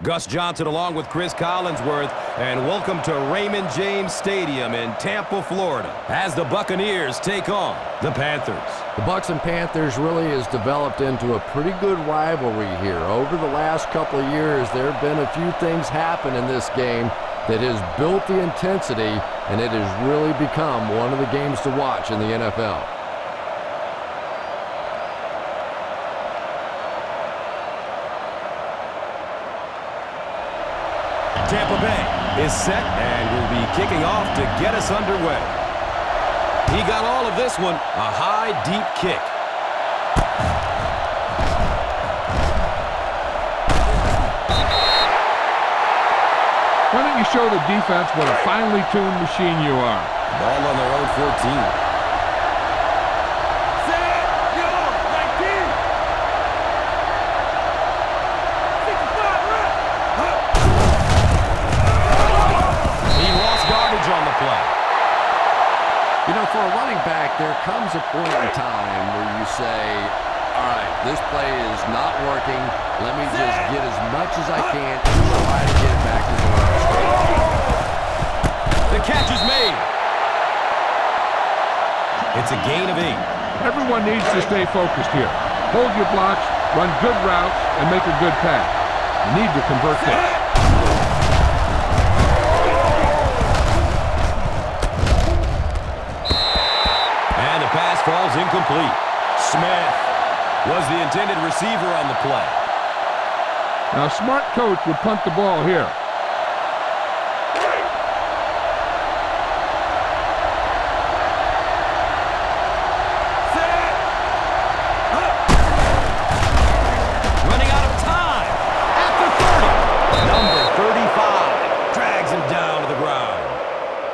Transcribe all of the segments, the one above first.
Gus Johnson along with Chris Collinsworth, and welcome to Raymond James Stadium in Tampa, Florida, as the Buccaneers take on the Panthers. The Bucs and Panthers really has developed into a pretty good rivalry here. Over the last couple of years, there have been a few things happen in this game that has built the intensity, and it has really become one of the games to watch in the NFL. Tampa Bay is set and will be kicking off to get us underway. He got all of this one, a high, deep kick. Why don't you show the defense what a finely tuned machine you are? Ball on their own 14. On the play. You know, for a running back, there comes a point in time where you say, all right, this play is not working. Let me just get as much as I can and try to get it back to the run straight. The catch is made. It's a gain of 8. Everyone needs to stay focused here. Hold your blocks, run good routes, and make a good pass. You need to convert this. Pass falls incomplete. Smith was the intended receiver on the play. Now, a smart coach would punt the ball here. Running out of time at the 30. Number 35 drags him down to the ground.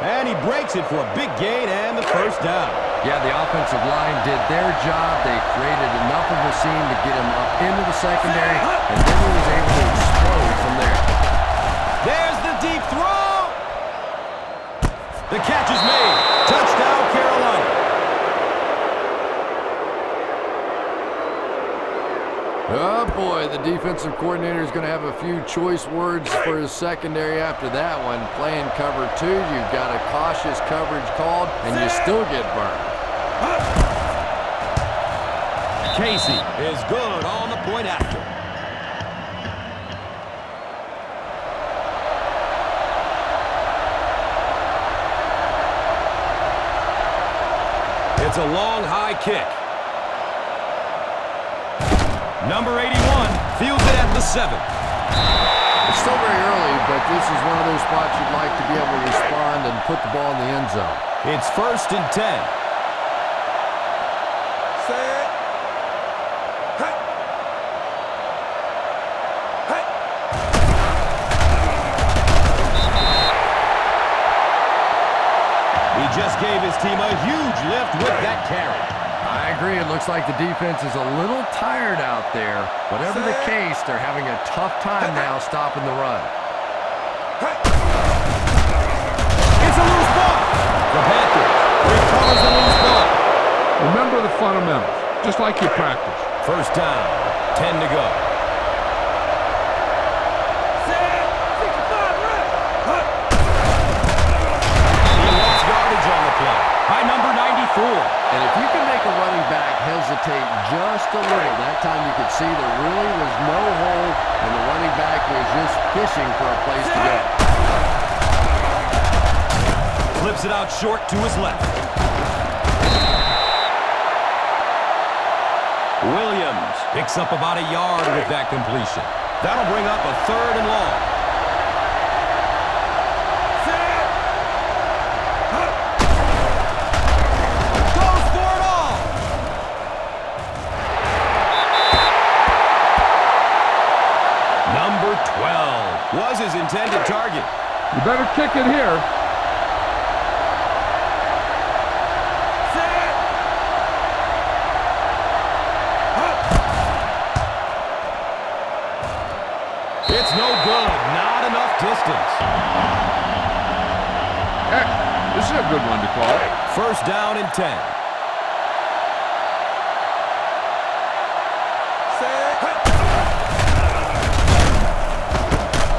And he breaks it for a big gain and the first down. Yeah, the offensive line did their job. They created enough of a scene to get him up into the secondary, and then he was able to explode from there. There's the deep throw. The catch is made. Touchdown, Carolina. Oh, boy, the defensive coordinator is going to have a few choice words for his secondary after that one. Playing cover 2, you've got a cautious coverage called, and you still get burned. Casey is good on the point after. It's a long, high kick. Number 81 fields it at the 7. It's still very early, but this is one of those spots you'd like to be able to respond and put the ball in the end zone. It's 1st and 10. Just gave his team a huge lift with that carry. I agree. It looks like the defense is a little tired out there. Whatever the case, they're having a tough time now stopping the run. It's a loose ball. The Panthers recovers a loose ball. Remember the fundamentals, just like you practice. First down, 10 to go. By number 94. And if you can make a running back hesitate just a little, that time you could see there really was no hole, and the running back was just fishing for a place to go. Flips it out short to his left. Williams picks up about a yard with that completion. That'll bring up a 3rd and long. Was his intended target. You better kick it here. It's no good. Not enough distance. Heck, this is a good one to call. First down and 10.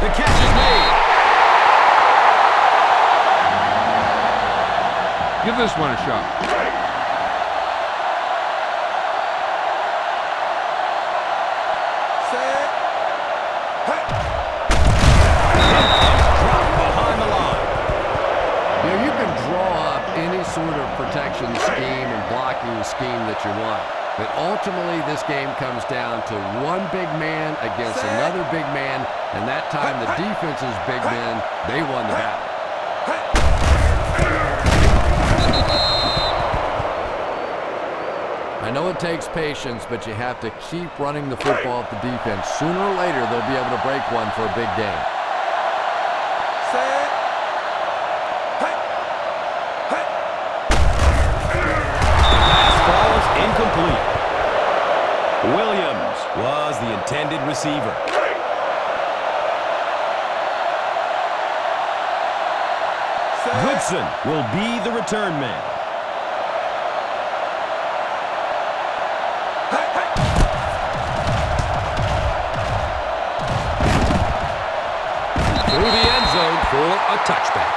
The catch is made. Give this one a shot. Set. Drop behind the line. You know, you can draw up any sort of protection scheme and blocking scheme that you want. But ultimately, this game comes down to one big man against another big man, and that time the defense's big men, they won the battle. I know it takes patience, but you have to keep running the football at the defense. Sooner or later, they'll be able to break one for a big game. Set. Pass falls incomplete. Williams was the intended receiver. Goodson will be the return man. Through the end zone for a touchback.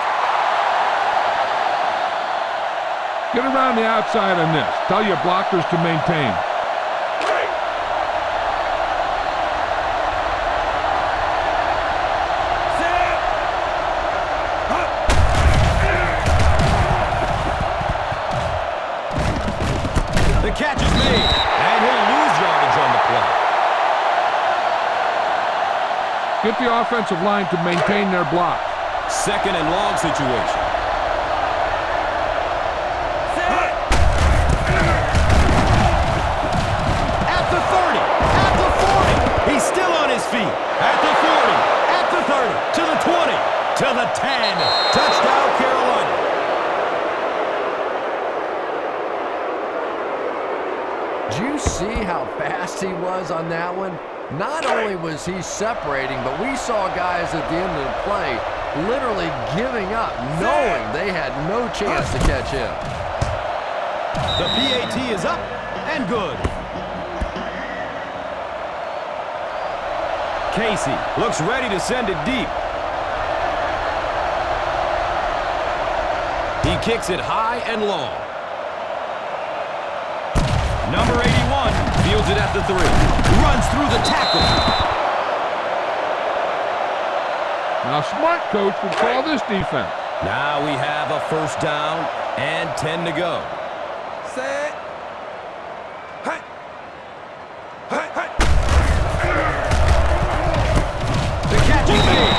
Get around the outside on this. Tell your blockers to maintain. The catch is made, and he'll lose yardage on the play. Get the offensive line to maintain their block. Second and long situation. At the 30, at the 40. He's still on his feet. At the 40, at the 30, to the 20, to the 10. Touchdown, Carolina. Did you see how fast he was on that one? Not only was he separating, but we saw guys at the end of the play literally giving up, knowing they had no chance to catch him. The PAT is up and good. Casey looks ready to send it deep. He kicks it high and long. Number 81 fields it at the 3. Runs through the tackle. Now, smart coach would call this defense. Now we have a first down and 10 to go. Set. Hey. Hey, hey. The catch is made.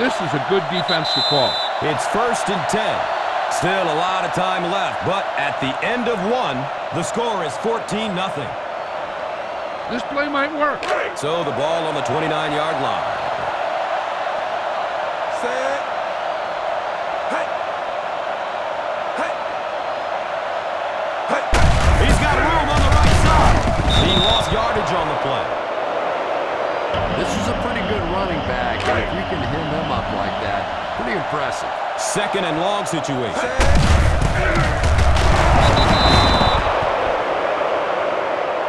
This is a good defense to call. It's first and 10. Still a lot of time left, but at the end of one, the score is 14-0. This play might work. So the ball on the 29-yard line. Set. Hey. Hey. Hey. He's got room on the right side. He lost yardage on the play. This is a pretty good running back, and if you can hem him up like that, pretty impressive. Second and long situation.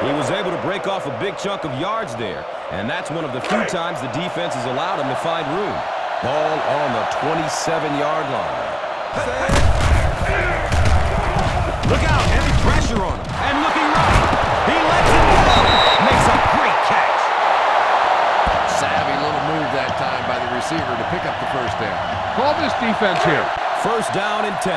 He was able to break off a big chunk of yards there, and that's one of the few times the defense has allowed him to find room. Ball on the 27-yard line. Look out, heavy pressure on him, and looking right. He lets it go. Makes a great catch. Savvy little move that time by the receiver to pick up the first down. Call this defense here. First down and 10.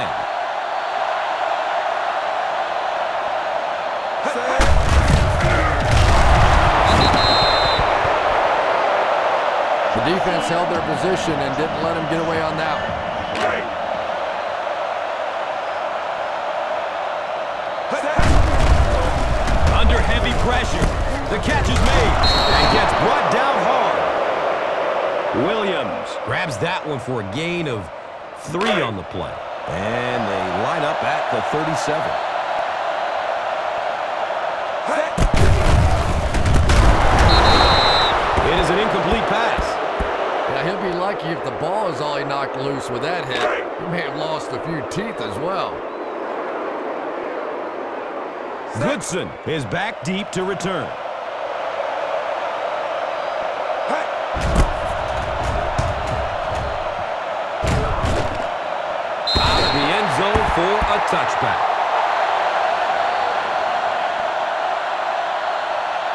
The defense held their position and didn't let him get away on that one. Under heavy pressure, the catch is made and gets brought down hard. Williams grabs that one for a gain of 3 on the play. And they line up at the 37. It is an incomplete pass. Now, he'll be lucky if the ball is all he knocked loose with that hit. He may have lost a few teeth as well. Goodson is back deep to return. Touchback.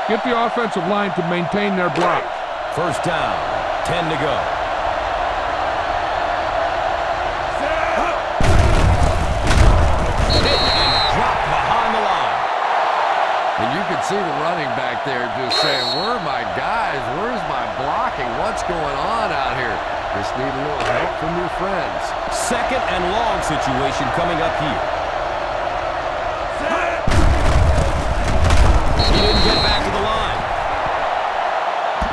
Get the offensive line to maintain their blocks. First down, 10 to go. Hit and dropped behind the line. And you could see the running back there just saying, where are my guys? Where's my blocking? What's going on out here? Just need a little help from your friends. Second and long situation coming up here. He didn't get back to the line.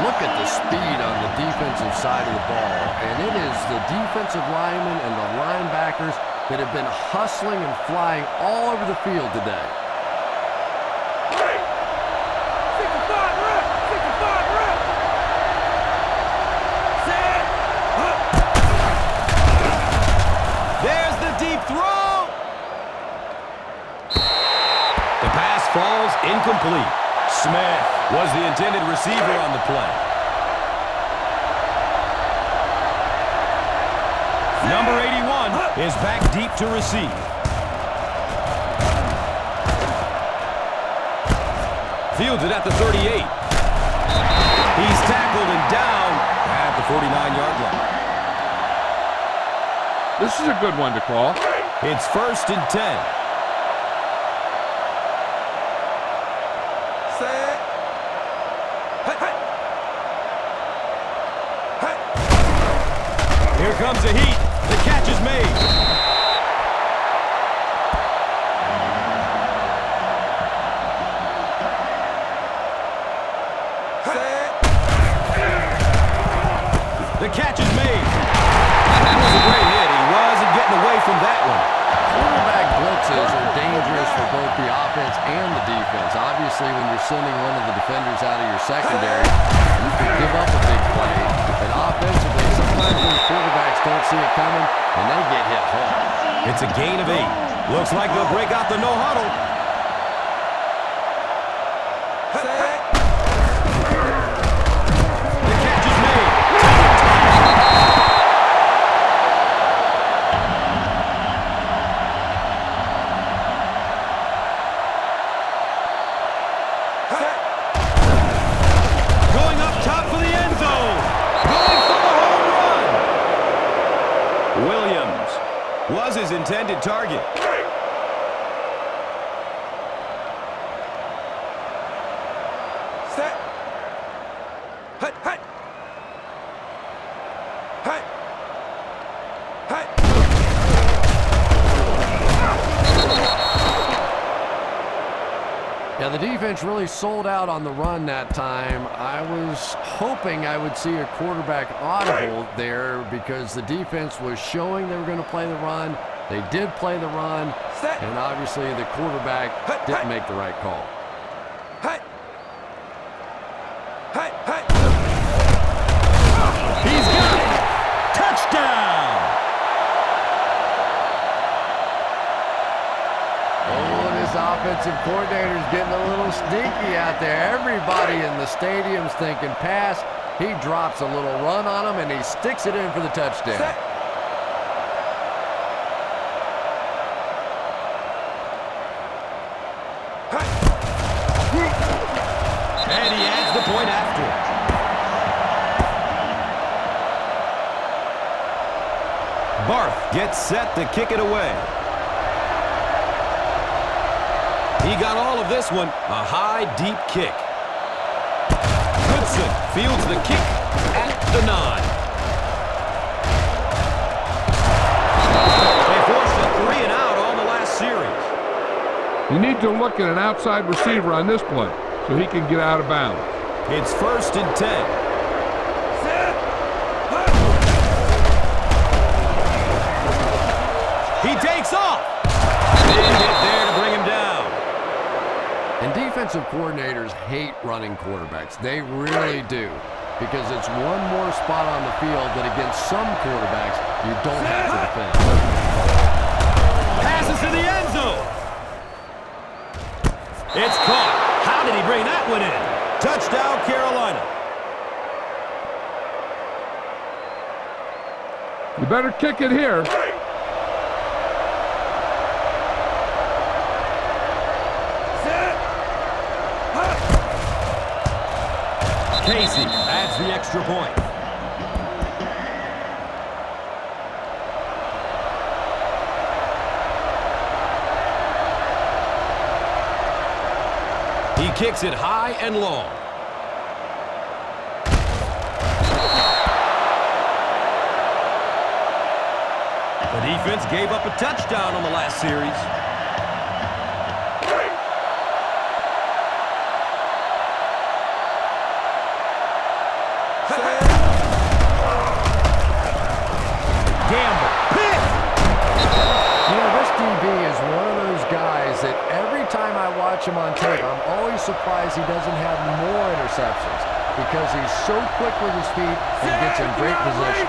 Look at the speed on the defensive side of the ball. And it is the defensive linemen and the linebackers that have been hustling and flying all over the field today. There's the deep throw. The pass falls incomplete. Smith was the intended receiver on the play. Number 81 is back deep to receive. Fields it at the 38. He's tackled and down at the 49-yard line. This is a good one to call. It's first and 10. Here comes the heat. The catch is made. The catch is made. That was a great hit. He wasn't getting away from that one. Quarterback blitzes are dangerous for both the offense and the defense. Obviously, when you're sending one of the defenders out of your secondary, you can give up a big play. And offensively, sometimes when quarterbacks don't see it coming, and they get hit hard. It's a gain of 8. Looks like they'll break out the no-huddle. The catch is made. Going up top for the end zone. Going for the home run. Williams was his intended target. Set. Hut, hut. Hut. Hut. Yeah, the defense really sold out on the run that time. I was hoping I would see a quarterback audible there because the defense was showing they were going to play the run. They did play the run, and obviously the quarterback didn't make the right call. He's got it. Touchdown. Oh, this offensive coordinator's getting a little sneaky out there. Everybody in the stadium's thinking pass. He drops a little run on him, and he sticks it in for the touchdown. And he adds the point after. Barth gets set to kick it away. He got all of this one, a high, deep kick. Goodson fields the kick at the 9. They forced a 3 and out on the last series. You need to look at an outside receiver on this play so he can get out of bounds. It's first and 10. He takes off. Didn't get there to bring him down. And defensive coordinators hate running quarterbacks. They really do. Because it's one more spot on the field that against some quarterbacks you don't have to defend. Passes to the end zone. It's caught. How did he bring that one in? Touchdown, Carolina. You better kick it here. Casey adds the extra point. He kicks it high and long. The defense gave up a touchdown on the last series. Gamble. Pick! You know, this DB is one of those guys that every time I watch him on tape, I'm always surprised he doesn't have more interceptions because he's so quick with his feet and gets in great position.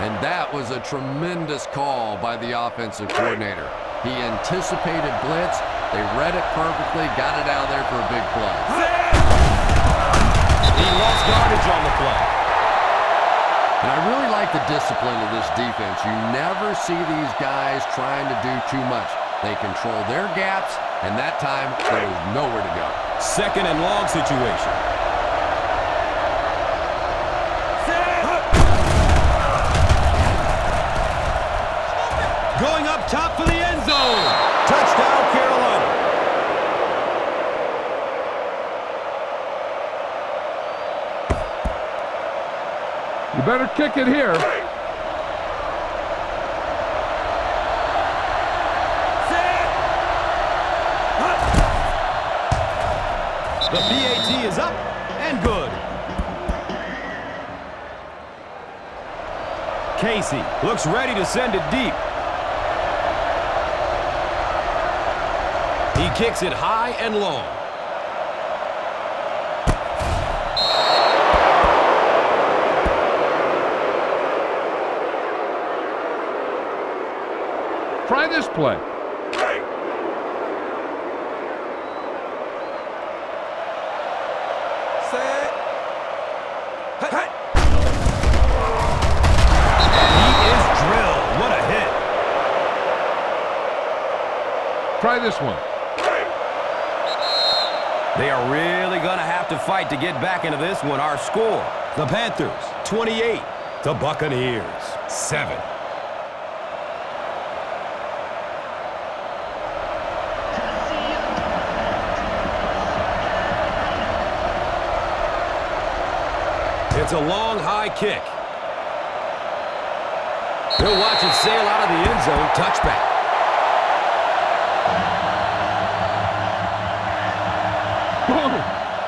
And that was a tremendous call by the offensive coordinator. He anticipated blitz, they read it perfectly, got it out there for a big play. He lost yardage on the play. And I really like the discipline of this defense. You never see these guys trying to do too much. They control their gaps, and that time there was nowhere to go. Second and long situation. Going up top for the end zone. Touchdown, Carolina. You better kick it here. The PAT is up and good. Casey looks ready to send it deep. He kicks it high and long. Try this play. Set. Hey. He is drilled. What a hit. Try this one. They are really going to have to fight to get back into this one. Our score, the Panthers, 28. The Buccaneers, 7. It's a long, high kick. He'll watch it sail out of the end zone. Touchback.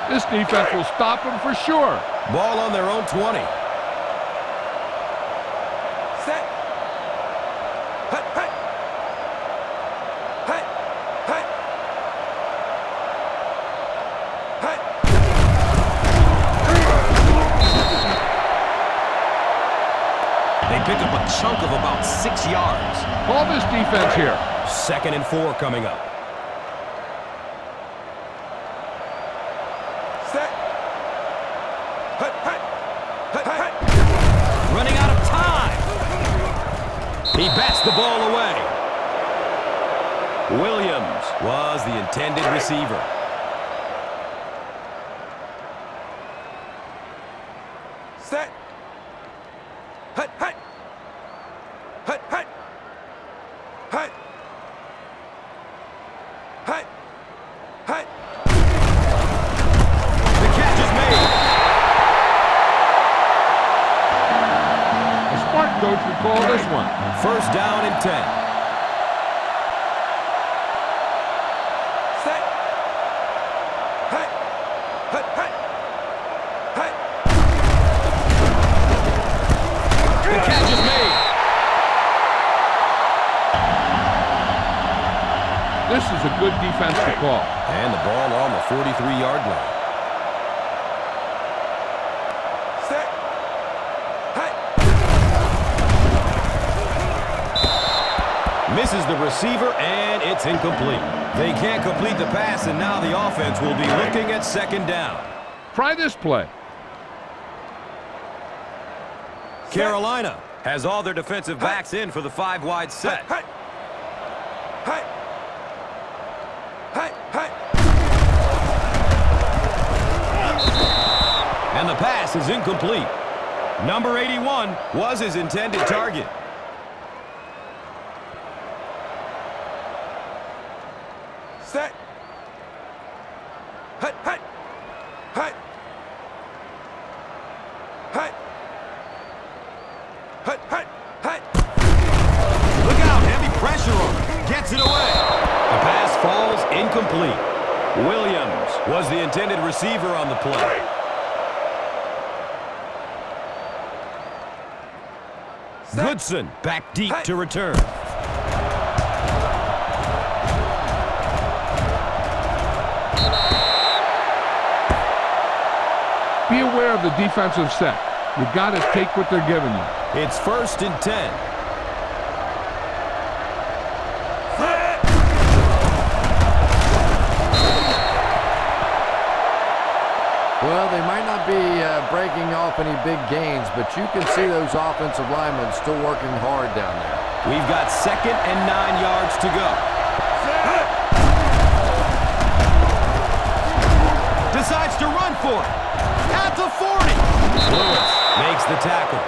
This defense will stop him for sure. Ball on their own 20. Set. Hut, hut. Hut, hut. Hut. They pick up a chunk of about 6 yards. Call this defense here. 2nd and 4 coming up. Set. Hut, hut. Hut, hut. Running out of time. He bats the ball away. Williams was the intended receiver. Set. Hut, hut. Hut, hut. Hut. Hut. Hut. The catch is made. A smart coach would call this one. 1st down and 10. Set. Hut. Hut, hut. Hut. The catch is made. This is a good defensive call. And the ball on the 43-yard line. Set. Hut. Misses the receiver, and it's incomplete. They can't complete the pass, and now the offense will be looking at 2nd down. Try this play. Carolina has all their defensive backs in for the 5-wide set. And the pass is incomplete. Number 81 was his intended target. Set. Hut, hut. Hut. Hut. Hut, hut, hut. Look out, heavy pressure on him. Gets it away. The pass falls incomplete. Williams was the intended receiver on the play. Goodson back deep to return. Be aware of the defensive set. You've got to take what they're giving you. It's 1st and 10. Well, they might not be breaking off any big gains, but you can see those offensive linemen still working hard down there. We've got 2nd and 9 yards to go. Decides to run for it. At the 40. Lewis makes the tackle.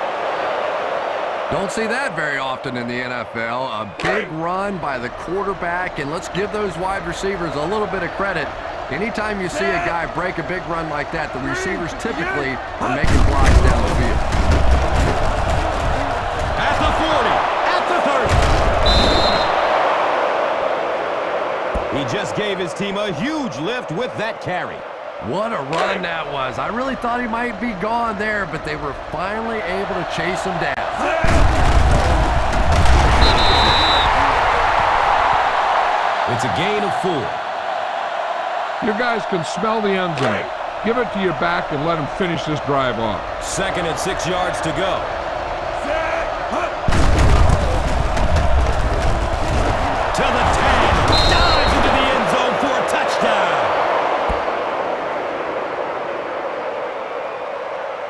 Don't see that very often in the NFL. A big run by the quarterback, and let's give those wide receivers a little bit of credit. Anytime you see a guy break a big run like that, the receivers typically are making blocks down the field. At the 40. At the 30. He just gave his team a huge lift with that carry. What a run that was. I really thought he might be gone there, but they were finally able to chase him down. It's a gain of 4. Your guys can smell the end zone. Give it to your back and let them finish this drive off. 2nd and 6 yards to go. To the 10. Dives into the end zone for a touchdown.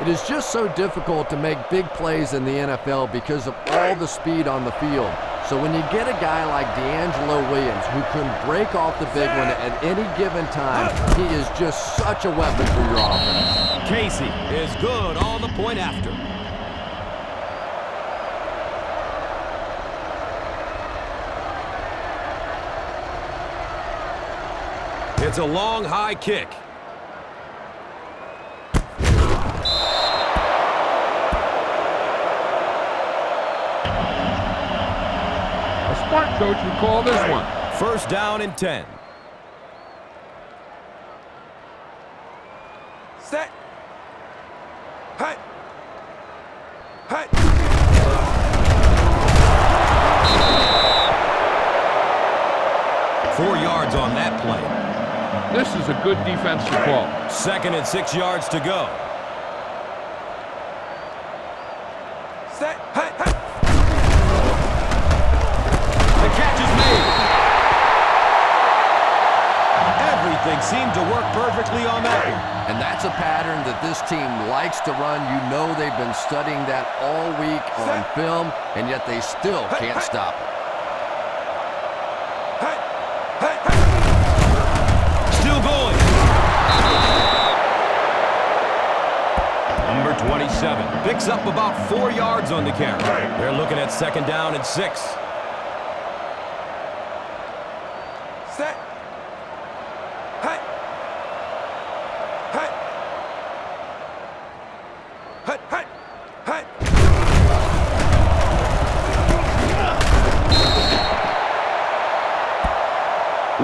It is just so difficult to make big plays in the NFL because of all the speed on the field. So when you get a guy like D'Angelo Williams who can break off the big one at any given time, he is just such a weapon for your offense. Casey is good on the point after. It's a long, high kick. Smart coach would call this one. 1st down and 10. Set. Hut. Hut. 4 yards on that play. This is a good defensive call. 2nd and 6 yards to go. Set. Hut. Hut. The catch is made. Everything seemed to work perfectly on that one. And that's a pattern that this team likes to run. You know they've been studying that all week on film, and yet they still can't stop it. Still going. Number 27 picks up about 4 yards on the carry. They're looking at 2nd down and 6. Set. Hut. Hut. Hut. Hut. Hut.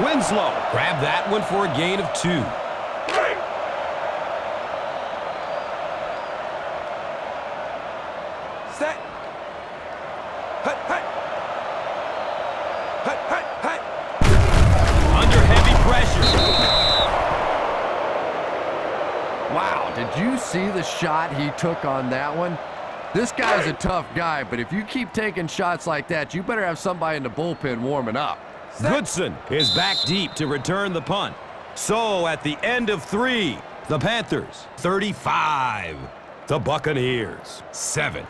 Winslow grabbed that one for a gain of 2. Set. Hut. Hut. Hut. Hut. Hut. Under heavy pressure. Wow, did you see the shot he took on that one? This guy's a tough guy, but if you keep taking shots like that, you better have somebody in the bullpen warming up. Goodson is back deep to return the punt. So at the end of 3, the Panthers 35, the Buccaneers 7.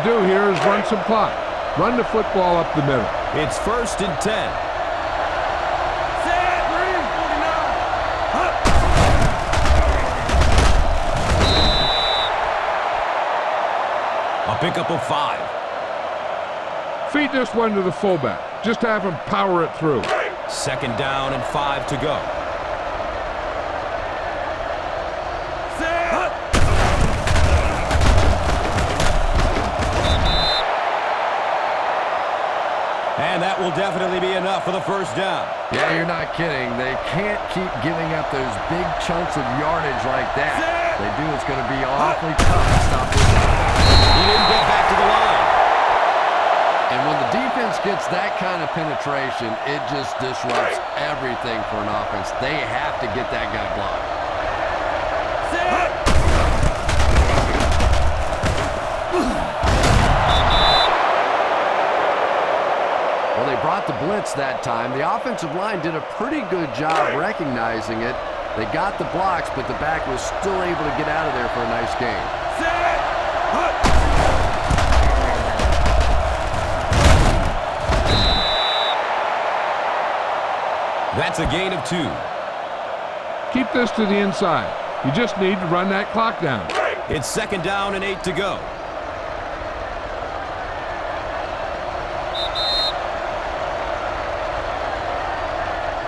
do here is run some clock. Run the football up the middle. It's 1st and 10. A pickup of 5. Feed this one to the fullback. Just have him power it through. 2nd down and 5 to go. And that will definitely be enough for the 1st down. Yeah, you're not kidding. They can't keep giving up those big chunks of yardage like that. If they do, it's going to be awfully tough to stop this. He didn't get back to the line. And when the defense gets that kind of penetration, it just disrupts everything for an offense. They have to get that guy blocked. Well, they brought the blitz that time. The offensive line did a pretty good job recognizing it. They got the blocks, but the back was still able to get out of there for a nice gain. That's a gain of 2. Keep this to the inside. You just need to run that clock down. It's 2nd down and 8 to go.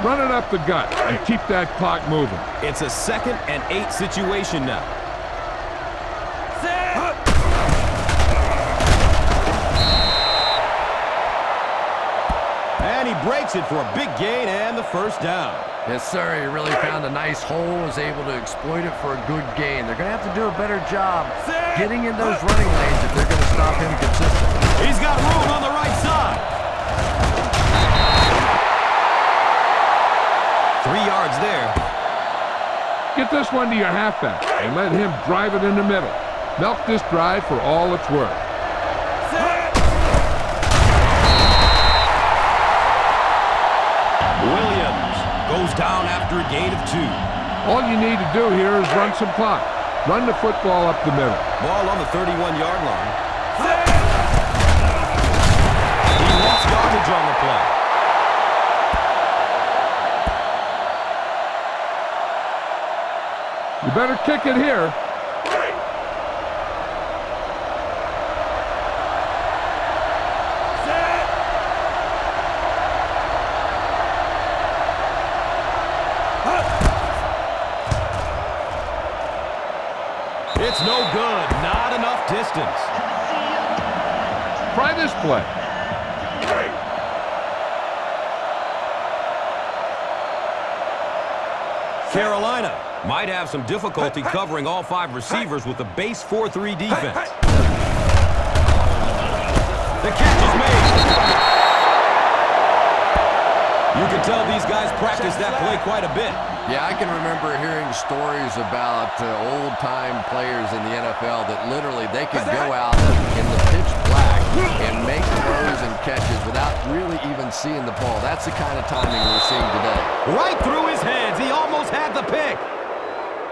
Run it up the gut and keep that clock moving. It's a 2nd and 8 situation now. And he breaks it for a big gain and the 1st down. Yes, sir. He really found a nice hole, was able to exploit it for a good gain. They're going to have to do a better job getting in those running lanes if they're going to stop him consistently. He's got room on the right side. 3 yards there. Get this one to your halfback and let him drive it in the middle. Milk this drive for all it's worth. Williams goes down after a gain of 2. All you need to do here is run some clock. Run the football up the middle. Ball on the 31-yard line. He lost yardage on the play. You better kick it here. It's no good. Not enough distance. Try this play. Carolina might have some difficulty covering all 5 receivers with the base 4-3 defense. The catch is made. You can tell these guys practice that play quite a bit. Yeah, I can remember hearing stories about old-time players in the NFL that literally they could go out in the pitch black and make throws and catches without really even seeing the ball. That's the kind of timing we're seeing today. Right through his hands. He almost had the pick.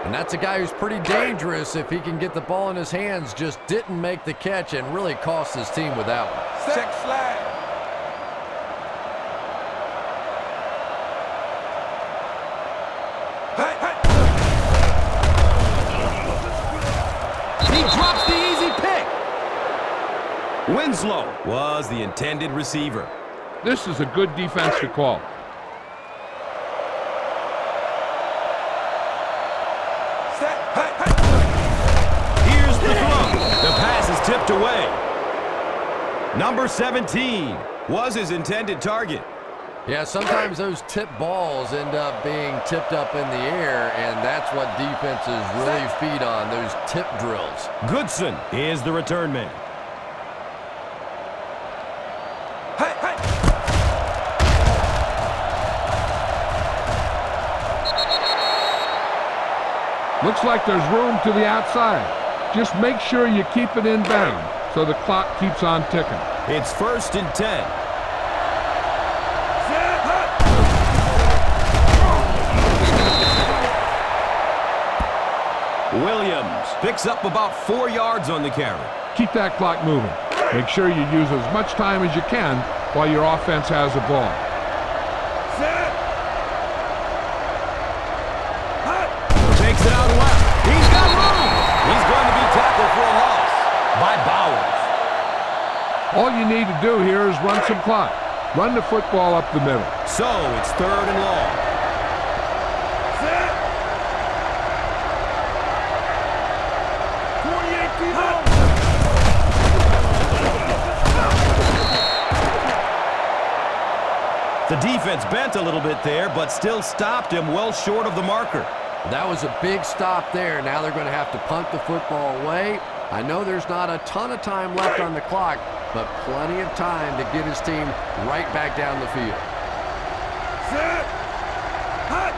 And that's a guy who's pretty dangerous if he can get the ball in his hands. Just didn't make the catch and really cost his team with that one. Check flag. He drops the easy pick. Winslow was the intended receiver. This is a good defense to call. Here's the throw. The pass is tipped away. Number 17 was his intended target. Yeah, sometimes those tip balls end up being tipped up in the air, and that's what defenses really feed on, those tip drills. Goodson is the return man. Looks like there's room to the outside. Just make sure you keep it inbound so the clock keeps on ticking. It's 1st and 10. Williams picks up about 4 yards on the carry. Keep that clock moving. Make sure you use as much time as you can while your offense has the ball. Set. Hut. Takes it out left. He's got room. He's going to be tackled for a loss by Bowers. All you need to do here is run some clock. Run the football up the middle. So it's 3rd and long. Set. 28 feet out. The defense bent a little bit there, but still stopped him well short of the marker. That was a big stop there. Now they're going to have to punt the football away. I know there's not a ton of time left on the clock, but plenty of time to get his team right back down the field. Set. Hut.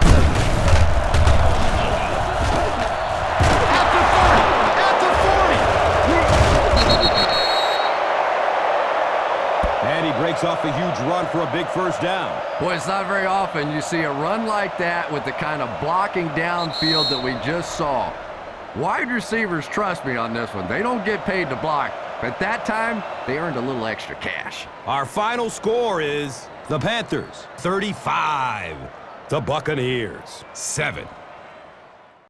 And he breaks off a huge run for a big first down. Boy, it's not very often you see a run like that with the kind of blocking downfield that we just saw. Wide receivers trust me on this one. They don't get paid to block. But that time, they earned a little extra cash. Our final score is the Panthers 35, the Buccaneers 7.